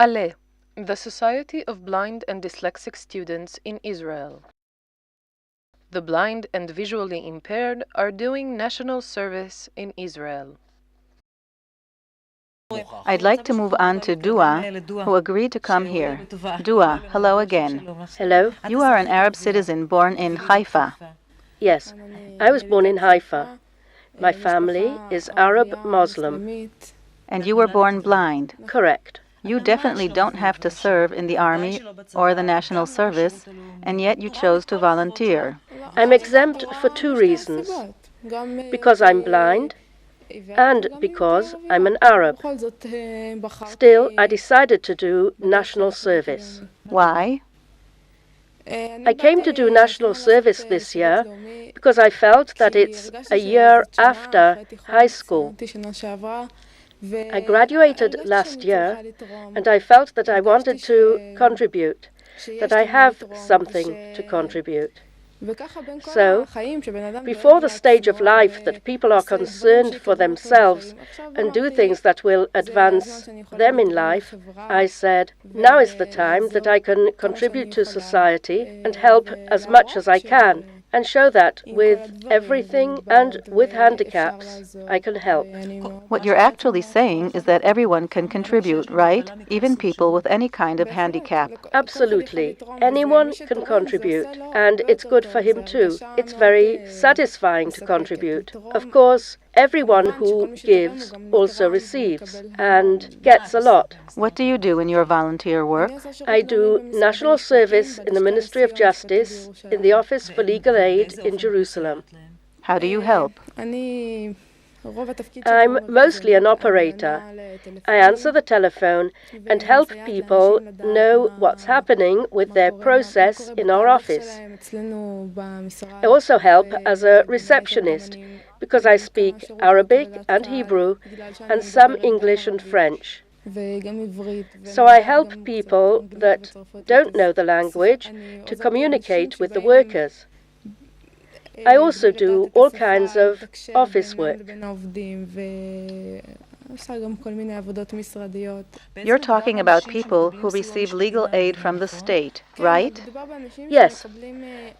Ale, the Society of Blind and Dyslexic Students in Israel. The blind and visually impaired are doing national service in Israel. I'd like to move on to Dua, who agreed to come here. Dua, hello again. Hello? You are an Arab citizen born in Haifa. Yes, I was born in Haifa. My family is Arab Muslim. And you were born blind. Correct. You definitely don't have to serve in the army or the national service, and yet you chose to volunteer. I'm exempt for two reasons. Because I'm blind and because I'm an Arab. Still, I decided to do national service. Why? I came to do national service this year because I felt that it's a year after high school. I graduated last year and I felt that I wanted to contribute, that I have something to contribute. So, before the stage of life that people are concerned for themselves and do things that will advance them in life, I said, now is the time that I can contribute to society and help as much as I can, and show that with everything and with handicaps, I can help. What you're actually saying is that everyone can contribute, right? Even people with any kind of handicap. Absolutely. Anyone can contribute, and it's good for him too. It's very satisfying to contribute. Of course, everyone who gives also receives, and gets a lot. What do you do in your volunteer work? I do national service in the Ministry of Justice, in the Office for Legal Aid in Jerusalem. How do you help? I'm mostly an operator. I answer the telephone and help people know what's happening with their process in our office. I also help as a receptionist because I speak Arabic and Hebrew and some English and French. So I help people that don't know the language to communicate with the workers. I also do all kinds of office work. You're talking about people who receive legal aid from the state, right? Yes.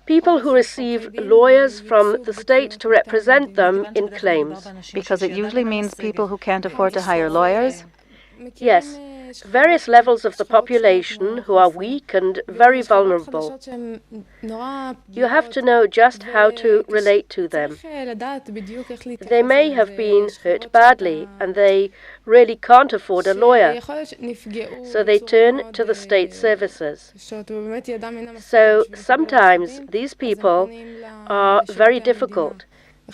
People who receive lawyers from the state to represent them in claims. Because it usually means people who can't afford to hire lawyers? Yes. Various levels of the population who are weak and very vulnerable. You have to know just how to relate to them. They may have been hurt badly and they really can't afford a lawyer, so they turn to the state services. So sometimes these people are very difficult.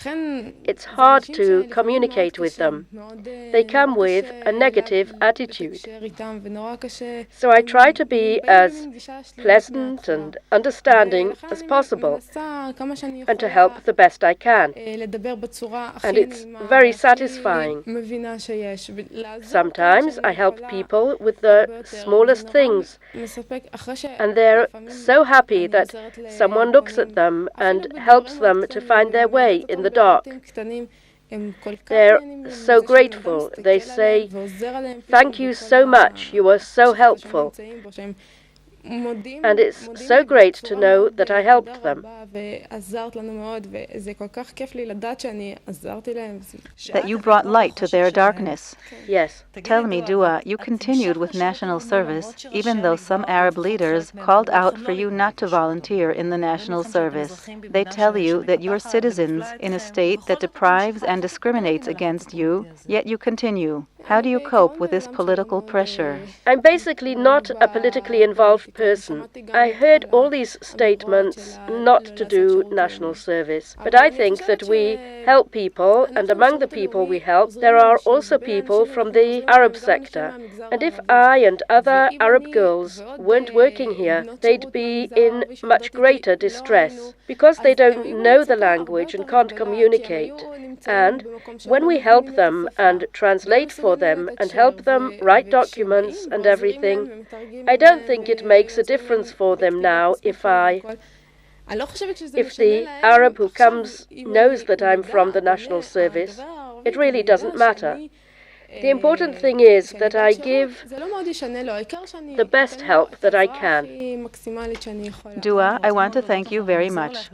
It's hard to communicate with them. They come with a negative attitude. So I try to be as pleasant and understanding as possible and to help the best I can. And it's very satisfying. Sometimes I help people with the smallest things, and they're so happy that someone looks at them and helps them to find their way in the dark. They're so grateful. They say, "Thank you so much, you were so helpful." And it's so great to know that I helped them. That you brought light to their darkness. Yes. Tell me, Dua, you continued with national service, even though some Arab leaders called out for you not to volunteer in the national service. They tell you that you are citizens in a state that deprives and discriminates against you, yet you continue. How do you cope with this political pressure? I'm basically not a politically involved person. I heard all these statements not to do national service, but I think that we help people, and among the people we help, there are also people from the Arab sector. And if I and other Arab girls weren't working here, they'd be in much greater distress, because they don't know the language and can't communicate. And when we help them and translate for them and help them write documents and everything, I don't think it makes a difference for them now if the Arab who comes knows that I'm from the national service. It really doesn't matter. The important thing is that I give the best help that I can. Dua, I want to thank you very much.